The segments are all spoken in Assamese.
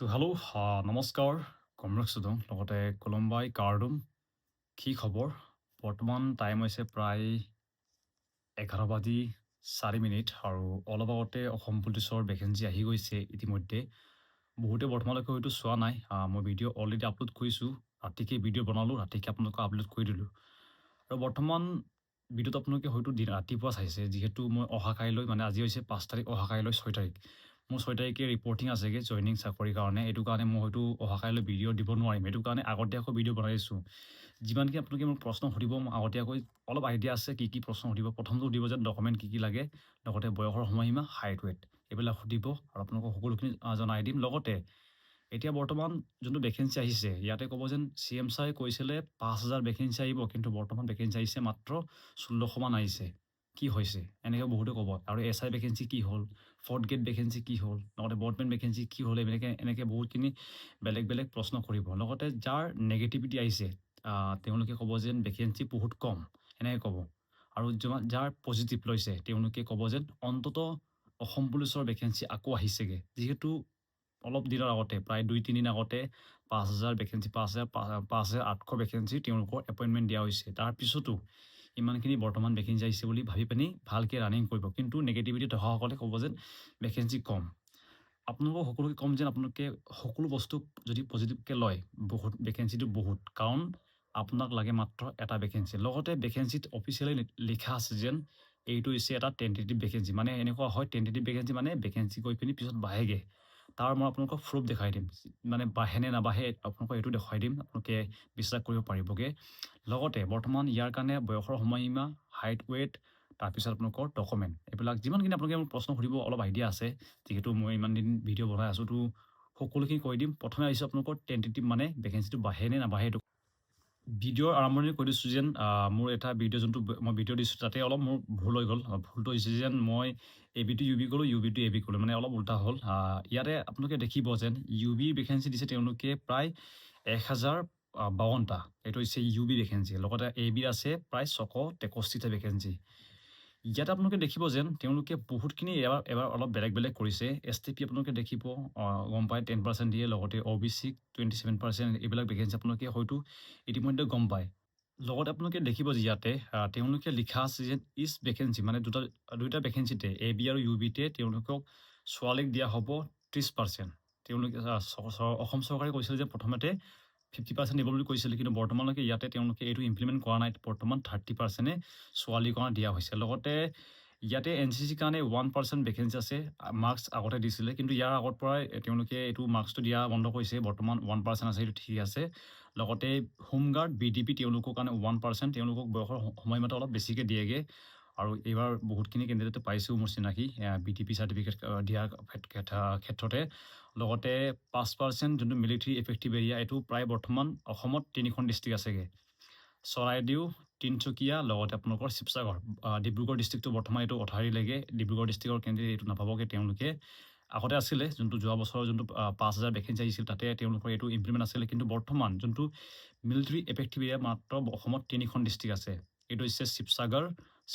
তো হেল্ল' নমস্কাৰ কমৰেড সুদং লগতে কলম্বাই কাৰ্ডুম কি খবৰ বৰ্তমান টাইম হৈছে প্ৰায় 11:04 আৰু অলপ আগতে অসম পুলিচৰ ভেকেঞ্চি আহি গৈছে ইতিমধ্যে বহুতে বৰ্তমানলৈকে হয়তো চোৱা নাই মই ভিডিঅ' অলৰেডি আপলোড কৰিছোঁ ৰাতিকে ভিডিঅ' বনালোঁ ৰাতিকে আপোনালোকক আপলোড কৰি দিলোঁ আৰু বৰ্তমান ভিডিঅ'টো আপোনালোকে হয়তো ৰাতিপুৱা চাইছে যিহেতু মই অহা কাইলৈ মানে আজি হৈছে 5 তাৰিখ অহা কাইলৈ 6 তাৰিখ মোৰ 6 তাৰিখে ৰিপৰ্টিং আছেগৈ জইনিং চাকৰিৰ কাৰণে এইটো কাৰণে মই হয়তো অহা কাইলৈ ভিডিঅ' দিব নোৱাৰিম এইটো কাৰণে আগতীয়াকৈ ভিডিঅ' বনাই দিছোঁ যিমানখিনি আপোনালোকে মোক প্ৰশ্ন সুধিব মই আগতীয়াকৈ অলপ আইডিয়া আছে কি প্ৰশ্ন সুধিব প্ৰথমটো সুধিব যে ডকুমেণ্ট কি লাগে লগতে বয়সৰ সময়সীমা হাইট ৱেট এইবিলাক সুধিব আৰু আপোনালোকক সকলোখিনি জনাই দিম লগতে এতিয়া বৰ্তমান যোনটো ভেকেঞ্চি আহিছে ইয়াতে ক'ব যেন CM ছাৰে কৈছিলে 5,000 ভেকেঞ্চি আহিব কিন্তু বৰ্তমান ভেকেঞ্চি আহিছে মাত্ৰ 1600 মান আহিছে কি হৈছে এনেকৈ বহুতে ক'ব আৰু SI ভেকেঞ্চি কি হ'ল ফৰ্থ গ্ৰেড ভেকেঞ্চি কি হ'ল লগতে বৰ্ডমেন ভেকেঞ্চি কি হ'ল এনেকৈ বহুতখিনি বেলেগ বেলেগ প্ৰশ্ন কৰিব লগতে যাৰ নেগেটিভিটি আহিছে তেওঁলোকে ক'ব যেন ভেকেঞ্চি বহুত কম এনেকৈ ক'ব আৰু যাৰ পজিটিভ লৈছে তেওঁলোকে ক'ব যেন অন্ততঃ অসম পুলিচৰ ভেকেঞ্চি আকৌ আহিছেগৈ যিহেতু অলপ দিনৰ আগতে প্ৰায় 2-3 দিন আগতে 5,000 ভেকেঞ্চি 5,800 ভেকেঞ্চি তেওঁলোকৰ এপইণ্টমেণ্ট দিয়া হৈছে তাৰপিছতো ইমানখিনি বৰ্তমান ভেকেঞ্চি আহিছে বুলি ভাবি পিনি ভালকৈ ৰানিং কৰিব কিন্তু নেগেটিভিটি থকাসকলে ক'ব যেন ভেকেঞ্চি কম আপোনালোকক সকলোকে ক'ম যেন আপোনালোকে সকলো বস্তু যদি পজিটিভকৈ লয় বহুত ভেকেঞ্চিটো বহুত কাৰণ আপোনাক লাগে মাত্ৰ এটা ভেকেঞ্চি লগতে ভেকেঞ্চিত অফিচিয়েলি লিখা আছে যেন এইটো হৈছে এটা টেণ্টেটিভ ভেকেঞ্চি মানে এনেকুৱা হয় টেণ্টেটিভ ভেকেঞ্চি মানে ভেকেঞ্চি গৈ পিনি পিছত বাঢ়েগৈ তাৰ মই আপোনালোকক প্ৰুফ দেখাই দিম মানে বাঢ়ে নে নাবাঢ়ে আপোনালোকক এইটো দেখুৱাই দিম আপোনালোকে বিশ্বাস কৰিব পাৰিবগৈ লগতে বৰ্তমান ইয়াৰ কাৰণে বয়সৰ সময়সীমা হাইট ৱেট তাৰপিছত আপোনালোকৰ ডকুমেণ্ট এইবিলাক যিমানখিনি আপোনালোকে মোক প্ৰশ্ন সুধিব অলপ আইডিয়া আছে যিহেতু মই ইমান দিন ভিডিঅ' বনাই আছোঁ তো সকলোখিনি কৈ দিম প্ৰথমে আহিছোঁ আপোনালোকৰ টেণ্টেটিভ মানে ভেকেঞ্চিটো বাঢ়ে নে নাবাঢ়ে এইটো ভিডিঅ'ৰ আৰম্ভণি কৈ দিছোঁ যেন মোৰ এটা ভিডিঅ' যোনটো মই ভিডিঅ' দিছোঁ তাতে অলপ মোৰ ভুল হৈ গ'ল ভুলটো হৈছে যেন মই AB to UB ক'লোঁ UB to AB ক'লোঁ মানে অলপ উল্টা হ'ল ইয়াতে আপোনালোকে দেখিব যেন UB ভেকেঞ্চি দিছে তেওঁলোকে প্ৰায় 1,052টা এইটো হৈছে UB ভেকেঞ্চি লগতে AB আছে প্ৰায় 663টা ভেকেঞ্চি ইয়াতে আপোনালোকে দেখিব যেন তেওঁলোকে বহুতখিনি এবাৰ অলপ বেলেগ বেলেগ কৰিছে STP আপোনালোকে দেখিব গম পায় 10% দিয়ে লগতে OBC 27% এইবিলাক ভেকেঞ্চি আপোনালোকে হয়তো ইতিমধ্যে গম পায় লগতে আপোনালোকে দেখিব যে ইয়াতে তেওঁলোকে লিখা আছে যে ইচ ভেকেঞ্চি মানে দুটা ভেকেঞ্চিতে AB আৰু UBতে তেওঁলোকক ছোৱালীক দিয়া হ'ব 30% তেওঁলোকে অসম চৰকাৰে কৈছিল যে প্ৰথমতে 50% দিব বুলি কৈছিল কিন্তু বৰ্তমানলৈকে ইয়াতে তেওঁলোকে এইটো ইমপ্লিমেণ্ট কৰা নাই বৰ্তমান 30%ে ছোৱালীৰ কাৰণে দিয়া হৈছে লগতে ইয়াতে NCC কাৰণে 1% ভেকেঞ্চি আছে মাৰ্কছ আগতে দিছিলে কিন্তু ইয়াৰ আগৰ পৰাই তেওঁলোকে এইটো মাৰ্কছটো দিয়া বন্ধ কৰিছে বৰ্তমান 1% আছে এইটো ঠিক আছে লগতে হোমগাৰ্ড BDP তেওঁলোকৰ কাৰণে 1% তেওঁলোকক বয়সৰ সময়মতে অলপ বেছিকৈ দিয়েগৈ আৰু এইবাৰ বহুতখিনি কেণ্ডিডেটে পাইছোঁ মোৰ চিনাকি BTP চাৰ্টিফিকেট দিয়াৰ ক্ষেত্ৰতে লগতে 5% যোনটো মিলিটাৰী এফেক্টিভ এৰিয়া এইটো প্ৰায় বৰ্তমান অসমত 3খন ডিষ্ট্ৰিক্ট আছেগৈ চৰাইদেউ তিনিচুকীয়া লগতে আপোনালোকৰ শিৱসাগৰ ডিব্ৰুগড় ডিষ্ট্ৰিক্টটো বৰ্তমান এইটো অঠাৰিলৈকে ডিব্ৰুগড় ডিষ্ট্ৰিক্টৰ কেণ্ডিডেট এইটো নাপাবগৈ তেওঁলোকে আগতে আছিলে যোনটো যোৱা বছৰৰ যোনটো 5,000 ভেকেঞ্চি আহিছিল তাতে তেওঁলোকৰ এইটো ইমপ্লিমেণ্ট আছিলে কিন্তু বৰ্তমান যোনটো মিলিটাৰী এফেক্টিভ এৰিয়া মাত্ৰ অসমত 3খন ডিষ্ট্ৰিক্ট আছে এইটো হৈছে শিৱসাগৰ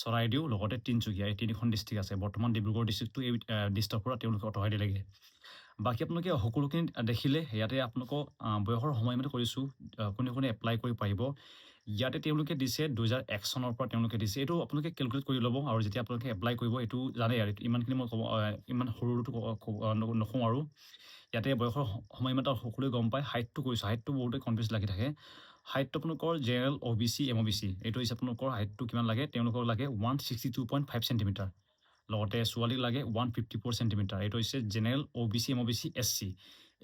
চৰাইদেউ লগতে তিনিচুকীয়া এই 3খন ডিষ্ট্ৰিক্ট আছে বৰ্তমান ডিব্ৰুগড় ডিষ্ট্ৰিক্টটো এই ডিষ্ট্ৰিক্টৰ পৰা তেওঁলোকে আঁতৰাই দিলেগৈ বাকী আপোনালোকে সকলোখিনি দেখিলে ইয়াতে আপোনালোকক বয়সৰ সময়মতে কৰিছোঁ কোনে কোনে এপ্লাই কৰিব পাৰিব ইয়াতে তেওঁলোকে দিছে 2001 চনৰ পৰা তেওঁলোকে দিছে এইটো আপোনালোকে কেলকুলেট কৰি ল'ব আৰু যেতিয়া আপোনালোকে এপ্লাই কৰিব এইটো জানে আৰু ইমানখিনি মই ক'ব ইমান সৰুটো নকওঁ আৰু ইয়াতে বয়সৰ সময়মতে সকলোৱে গম পায় হাইটটো কৰিছোঁ হাইটটো বহুতে কনফিউজ লাগি থাকে হাইটটো আপোনালোকৰ জেনেৰেল OBC MOBC এইটো হৈছে আপোনালোকৰ হাইটটো কিমান লাগে তেওঁলোকক লাগে 162.5 চেণ্টিমিটাৰ লগতে ছোৱালীক লাগে 154 চেণ্টিমিটাৰ এইটো হৈছে general OBC MOBC SC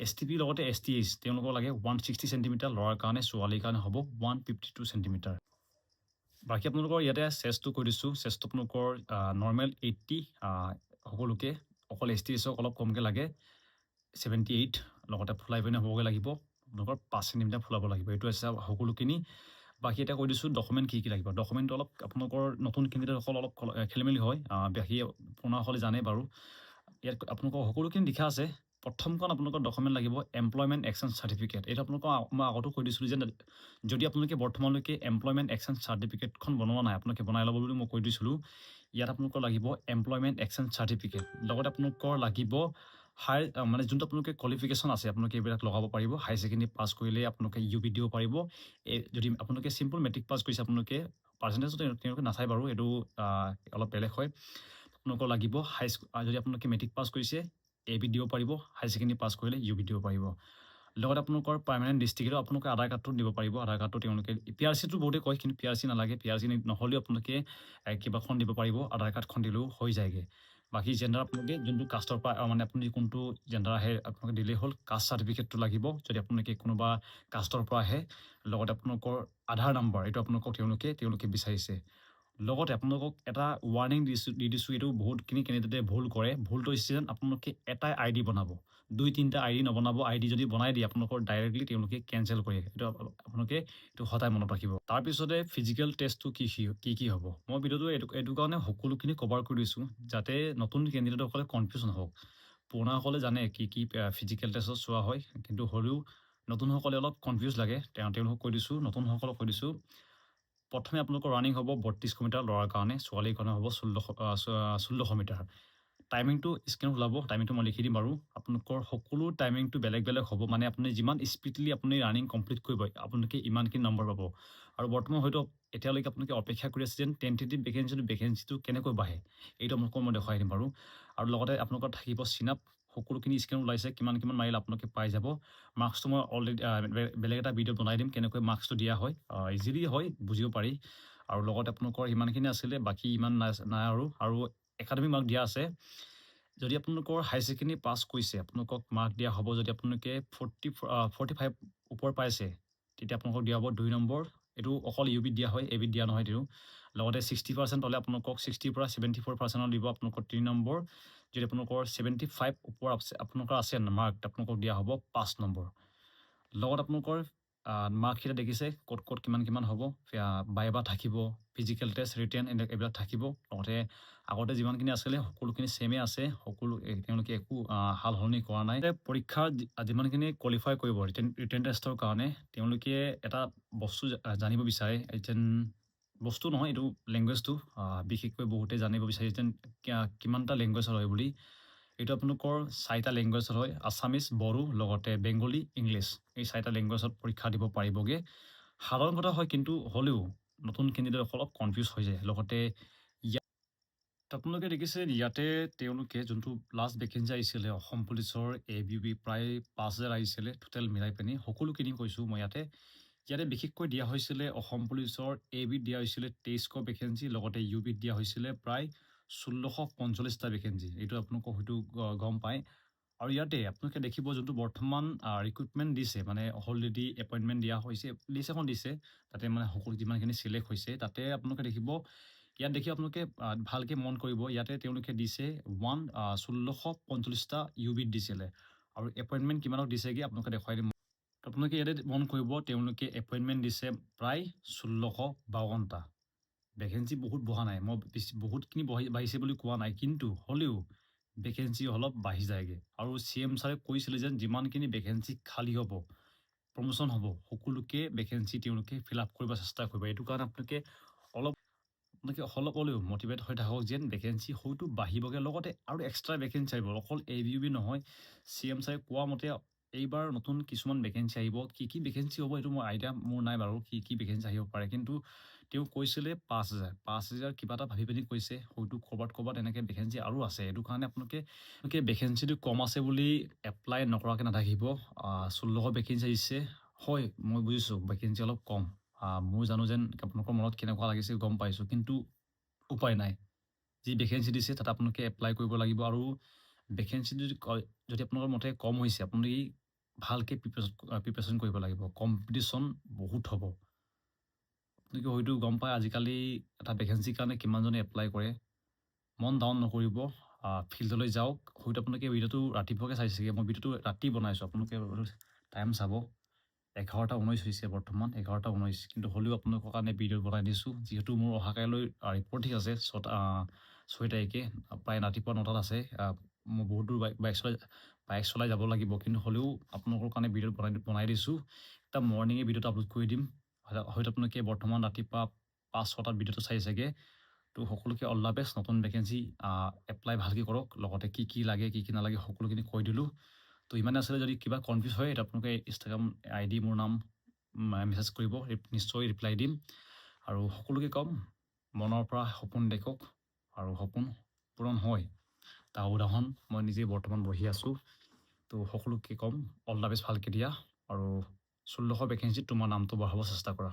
STP লগতে STH তেওঁলোকক লাগে 160 চেণ্টিমিটাৰ ল'ৰাৰ কাৰণে ছোৱালীৰ কাৰণে হ'ব 152 চেণ্টিমিটাৰ বাকী আপোনালোকৰ ইয়াতে চেষ্টটো কৈ দিছোঁ চেষ্টটো আপোনালোকৰ নৰ্মেল 80 সকলোকে অকল STHক অলপ কমকৈ লাগে 78 লগতে ফুলাই পিনে হ'বগৈ লাগিব আপোনালোকৰ 5 চেণ্টিমিটাৰ ফুলাব লাগিব এইটো আছে সকলোখিনি বাকী এটা কৈ দিছোঁ ডকুমেণ্ট কি লাগিব ডকুমেণ্টটো অলপ আপোনালোকৰ নতুন কেণ্ডিডেটসকল অলপ খেলিমেলি হয় বাকী পুৰণাসকলে জানে বাৰু ইয়াত আপোনালোকৰ সকলোখিনি লিখা আছে প্ৰথমখন আপোনালোকৰ ডকুমেণ্ট লাগিব এমপ্লয়মেণ্ট এক্সচেঞ্জ চাৰ্টিফিকেট এইটো আপোনালোকৰ মই আগতো কৈ দিছিলোঁ যে যদি আপোনালোকে বৰ্তমানলৈকে এমপ্লয়মেণ্ট এক্সচেঞ্জ চাৰ্টিফিকেটখন বনোৱা নাই আপোনালোকে বনাই ল'ব বুলি মই কৈ দিছিলোঁ ইয়াত আপোনালোকৰ লাগিব এমপ্লয়মেণ্ট এক্সচেঞ্জ চাৰ্টিফিকেট লগতে আপোনালোকৰ লাগিব মানে যোনটো আপোনালোকে কোৱালিফিকেশ্যন আছে আপোনালোকে এইবিলাক লগাব পাৰিব। হাই ছেকেণ্ডেৰী পাছ কৰিলে আপোনালোকে ইউবি দিব পাৰিব। যদি আপোনালোকে চিম্পল মেট্ৰিক পাছ কৰিছে আপোনালোকে পাৰ্চেণ্টেজটো তেওঁলোকে নাচায় বাৰু, এইটো অলপ বেলেগ হয়। আপোনালোকৰ লাগিব যদি আপোনালোকে মেট্ৰিক পাছ কৰিছে এবি দিব পাৰিব, হাই ছেকেণ্ডেৰী পাছ কৰিলে ইউবি দিব পাৰিব। লগতে আপোনালোকৰ পাৰ্মানেণ্ট ডিষ্ট্ৰিক্টতো আপোনালোকে আধাৰ কাৰ্ডটো দিব পাৰিব। আধাৰ কাৰ্ডটো তেওঁলোকে PRCটো বহুতে কয়, কিন্তু PRC নালাগে। PRC নহ'লেও আপোনালোকে কিবাখন দিব পাৰিব, আধাৰ কাৰ্ডখন দিলেও হৈ যায়গৈ। বাকী জেণ্ডাৰ আপোনালোকে যোনটো কাষ্টৰ পৰা মানে আপুনি কোনটো জেণ্ডাৰ আহে আপোনালোকে দিলেই হ'ল। কাষ্ট চাৰ্টিফিকেটটো লাগিব যদি আপোনালোকে কোনোবা কাষ্টৰ পৰা আহে। লগতে আপোনালোকৰ আধাৰ নম্বৰ, এইটো আপোনালোকক তেওঁলোকে বিচাৰিছে। লগতে আপোনালোকক এটা ৱাৰ্ণিং দি দিছোঁ, এইটো বহুতখিনি কেণ্ডিডেটে ভুল কৰে। ভুলটো হৈছে যেন আপোনালোকে এটাই ID বনাব, 2-3টা ID নবনাব। ID যদি বনাই দিয়ে আপোনালোকৰ ডাইৰেক্টলি তেওঁলোকে কেঞ্চেল কৰে। এইটো আপোনালোকে এইটো সদায় মনত ৰাখিব। তাৰপিছতে ফিজিকেল টেষ্টটো কি হ'ব, মই ভিডিঅ'টো এইটো কাৰণে সকলোখিনি কভাৰ কৰি দিছোঁ যাতে নতুন কেণ্ডিডেটসকলে কনফিউজ নহওক। পুৰণাসকলে জানে কি ফিজিকেল টেষ্টত চোৱা হয়, কিন্তু হ'লেও নতুনসকলে অলপ কনফিউজ লাগে। তেওঁলোকক কৈ দিছোঁ, নতুনসকলক কৈ দিছোঁ। প্ৰথমে আপোনালোকৰ ৰানিং হ'ব 32 মিটাৰ ল'ৰাৰ কাৰণে, ছোৱালীৰ কাৰণে হ'ব 1600 মিটাৰ। টাইমিংটো স্ক্ৰীনত ওলাব, টাইমিংটো মই লিখি দিম বাৰু। আপোনালোকৰ সকলো টাইমিংটো বেলেগ হ'ব। মানে আপুনি যিমান স্পীডলি আপুনি ৰানিং কমপ্লিট কৰিব আপোনালোকে ইমানখিনি নম্বৰ পাব। আৰু বৰ্তমান হয়তো এতিয়ালৈকে আপোনালোকে অপেক্ষা কৰি আছে যেন টেণ্টেটিভ ভেকেঞ্চিটো কেনেকৈ বাঢ়ে, এইটো আপোনালোকক মই দেখুৱাই দিম বাৰু। আৰু লগতে আপোনালোকৰ থাকিব চিনাপ, সকলোখিনি স্ক্ৰীনত ওলাইছে, কিমান মাৰিলে আপোনালোকে পাই যাব। মাৰ্কছটো মই অলৰেডি বেলেগ এটা ভিডিঅ' বনাই দিম কেনেকৈ মাৰ্কছটো দিয়া হয়। ইজিলি হয়, বুজিব পাৰি। আৰু লগতে আপোনালোকৰ ইমানখিনি আছিলে, বাকী ইমান নাই আৰু একাডেমিক মাৰ্ক দিয়া আছে। যদি আপোনালোকৰ হাই ছেকেণ্ডেৰী পাছ কৰিছে আপোনালোকক মাৰ্ক দিয়া হ'ব। যদি আপোনালোকে 45 ওপৰ পাইছে তেতিয়া আপোনালোকক দিয়া হ'ব 2 নম্বৰ। এইটো অকল ইউবিত দিয়া হয়, এবিত দিয়া নহয়। এইটো লগতে 60% হ'লে আপোনালোকক 60ৰ পৰা 74% দিব আপোনালোকৰ 3 নম্বৰ। যদি আপোনালোকৰ 75 ওপৰ আপোনালোকৰ আছে মাৰ্ক, আপোনালোকক দিয়া হ'ব 5 নম্বৰ। লগত আপোনালোকৰ মাৰ্ককেইটা দেখিছে ক'ত কিমান হ'ব। বাইবা থাকিব, ফিজিকেল টেষ্ট, ৰিটেন এইবিলাক থাকিব। লগতে আগতে যিমানখিনি আছিলে সকলোখিনি ছেমে আছে, তেওঁলোকে একো সাল সলনি কৰা নাই। পৰীক্ষাৰ যিমানখিনি কোৱালিফাই কৰিব ৰিটেন টেষ্টৰ কাৰণে তেওঁলোকে এটা বস্তু জানিব বিচাৰে, যেন বস্তু নহয় এইটো লেংগুৱেজটো বিশেষকৈ বহুতে জানিব বিচাৰে যেন কিমানটা লেংগুৱেজত হয় বুলি। এইটো আপোনালোকৰ 4টা লেংগুৱেজত হয়, আছামিজ, বড়ো, লগতে বেংগলী, ইংলিছ। এই 4টা লেংগুৱেজত পৰীক্ষা দিব পাৰিবগৈ। সাধাৰণ কথা হয়, কিন্তু হ'লেও নতুন কেণ্ডিডেট অলপ কনফিউজ হৈ যায়। লগতে আপোনালোকে দেখিছে ইয়াতে তেওঁলোকে যোনটো লাষ্ট ভেকেঞ্চি আহিছিলে অসম পুলিচৰ ABUB প্ৰায় 5000 আহিছিলে টোটেল মিলাই পিনি, সকলোখিনি কৈছোঁ মই। ইয়াতে বিশেষকৈ দিয়া হৈছিলে অসম পুলিচৰ ABত দিয়া হৈছিলে 2300 ভেকেঞ্চি, লগতে UBত দিয়া হৈছিলে প্ৰায় 1645টা ভেকেঞ্চি। এইটো আপোনালোকক হয়তো গম পায়। আৰু ইয়াতে আপোনালোকে দেখিব যোনটো বৰ্তমান ৰিক্ৰুটমেণ্ট দিছে, মানে অলৰেডি এপইণ্টমেণ্ট দিয়া হৈছে, লিষ্ট এখন দিছে, তাতে মানে সকলো যিমানখিনি চিলেক্ট হৈছে তাতে আপোনালোকে দেখিব। ইয়াত দেখি আপোনালোকে ভালকৈ মন কৰিব, ইয়াতে তেওঁলোকে দিছে 1645টা UBত দিছিলে। আৰু এপইণ্টমেণ্ট কিমানক দিছেগৈ আপোনালোকে দেখুৱাই দিম। আপোনালোকে ইয়াতে মন কৰিব তেওঁলোকে এপইণ্টমেণ্ট দিছে প্ৰায় 1652টা। ভেকেঞ্চি বহুত বঢ়া নাই, মই বহুতখিনি বাঢ়িছে বুলি কোৱা নাই, কিন্তু হ'লেও ভেকেঞ্চি অলপ বাঢ়ি যায়গৈ। আৰু CM ছাৰে কৈছিলে যেন যিমানখিনি ভেকেঞ্চি খালী হ'ব, প্ৰমোশ্যন হ'ব, সকলোকে ভেকেঞ্চি তেওঁলোকে ফিল আপ কৰিব চেষ্টা কৰিব। এইটো কাৰণে আপোনালোকে অলপ হ'লেও মটিভেট হৈ থাকক যেন ভেকেঞ্চি হয়তো বাঢ়িবগৈ। লগতে আৰু এক্সট্ৰা ভেকেঞ্চি আহিব, অকল ABUB নহয়। CM ছাৰে কোৱা মতে এইবাৰ নতুন কিছুমান ভেকেঞ্চি আহিব। কি ভেকেঞ্চি হ'ব সেইটো মোৰ আইডিয়া নাই বাৰু, কি ভেকেঞ্চি আহিব পাৰে। কিন্তু তেওঁ কৈছিলে 5000 কিবা এটা ভাবি পিনি কৈছে, হয়তো ক'ৰবাত এনেকৈ ভেকেঞ্চি আৰু আছে। এইটো কাৰণে আপোনালোকে ভেকেঞ্চিটো কম আছে বুলি এপ্লাই নকৰাকৈ নাথাকিব। 1600 ভেকেঞ্চি আহিছে, হয় মই বুজিছোঁ ভেকেঞ্চি অলপ কম। মই জানো যেন আপোনালোকৰ মনত কেনেকুৱা লাগিছে গম পাইছোঁ, কিন্তু উপায় নাই। যি ভেকেঞ্চি দিছে তাত আপোনালোকে এপ্লাই কৰিব লাগিব। আৰু ভেকেঞ্চি যদি আপোনালোকৰ মতে কম হৈছে, আপুনি ভালকৈ প্ৰিপেৰেশ্যন কৰিব লাগিব। কম্পিটিশ্যন বহুত হ'ব। আপোনালোকে হয়তো গম পায় আজিকালি এটা ভেকেঞ্চিৰ কাৰণে কিমানজনে এপ্লাই কৰে। মন ডাউন নকৰিব, ফিল্ডলৈ যাওক। হয়তো আপোনালোকে ভিডিঅ'টো ৰাতিপুৱাকৈ চাইছেগৈ, মই ভিডিঅ'টো ৰাতি বনাইছোঁ। আপোনালোকে টাইম চাব, 11:19 হৈছে বৰ্তমান, 11:19। কিন্তু হ'লেও আপোনালোকৰ কাৰণে ভিডিঅ' বনাই দিছোঁ, যিহেতু মোৰ অহাকাইলৈ ৰিপৰ্টিং আছে 6 তাৰিখে, প্ৰায় ৰাতিপুৱা 9টাত আছে। মই বহুত দূৰ বাইক চলাই যাব লাগিব, কিন্তু হ'লেও আপোনালোকৰ কাৰণে ভিডিঅ' বনাই দিছোঁ। এটা মৰ্ণিঙে ভিডিঅ'টো আপলোড কৰি দিম। হয়তো আপোনালোকে বৰ্তমান ৰাতিপুৱা 5-6টাত ভিডিঅ'টো চাইছেগৈ। তো সকলোকে অল দ্য বেষ্ট। নতুন ভেকেঞ্চি এপ্লাই ভালকৈ কৰক। লগতে কি কি লাগে কি কি নালাগে সকলোখিনি কৈ দিলোঁ। তো ইমানে আছিলে। যদি কিবা কনফিউজ হয় এটা আপোনালোকে ইনষ্টাগ্ৰাম ID মোৰ নাম মেছেজ কৰিব, নিশ্চয় ৰিপ্লাই দিম। আৰু সকলোকে ক'ম মনৰ পৰা সপোন দেখক আৰু সপোন পূৰণ হয়। তাৰ উদাহৰণ মই নিজে বৰ্তমান বহি আছোঁ। তো সকলোকে ক'ম অল দ্য বেষ্ট, ভালকৈ দিয়া আৰু 1600 ভেকেঞ্চিত তোমাৰ নামটো বঢ়াব চেষ্টা কৰা।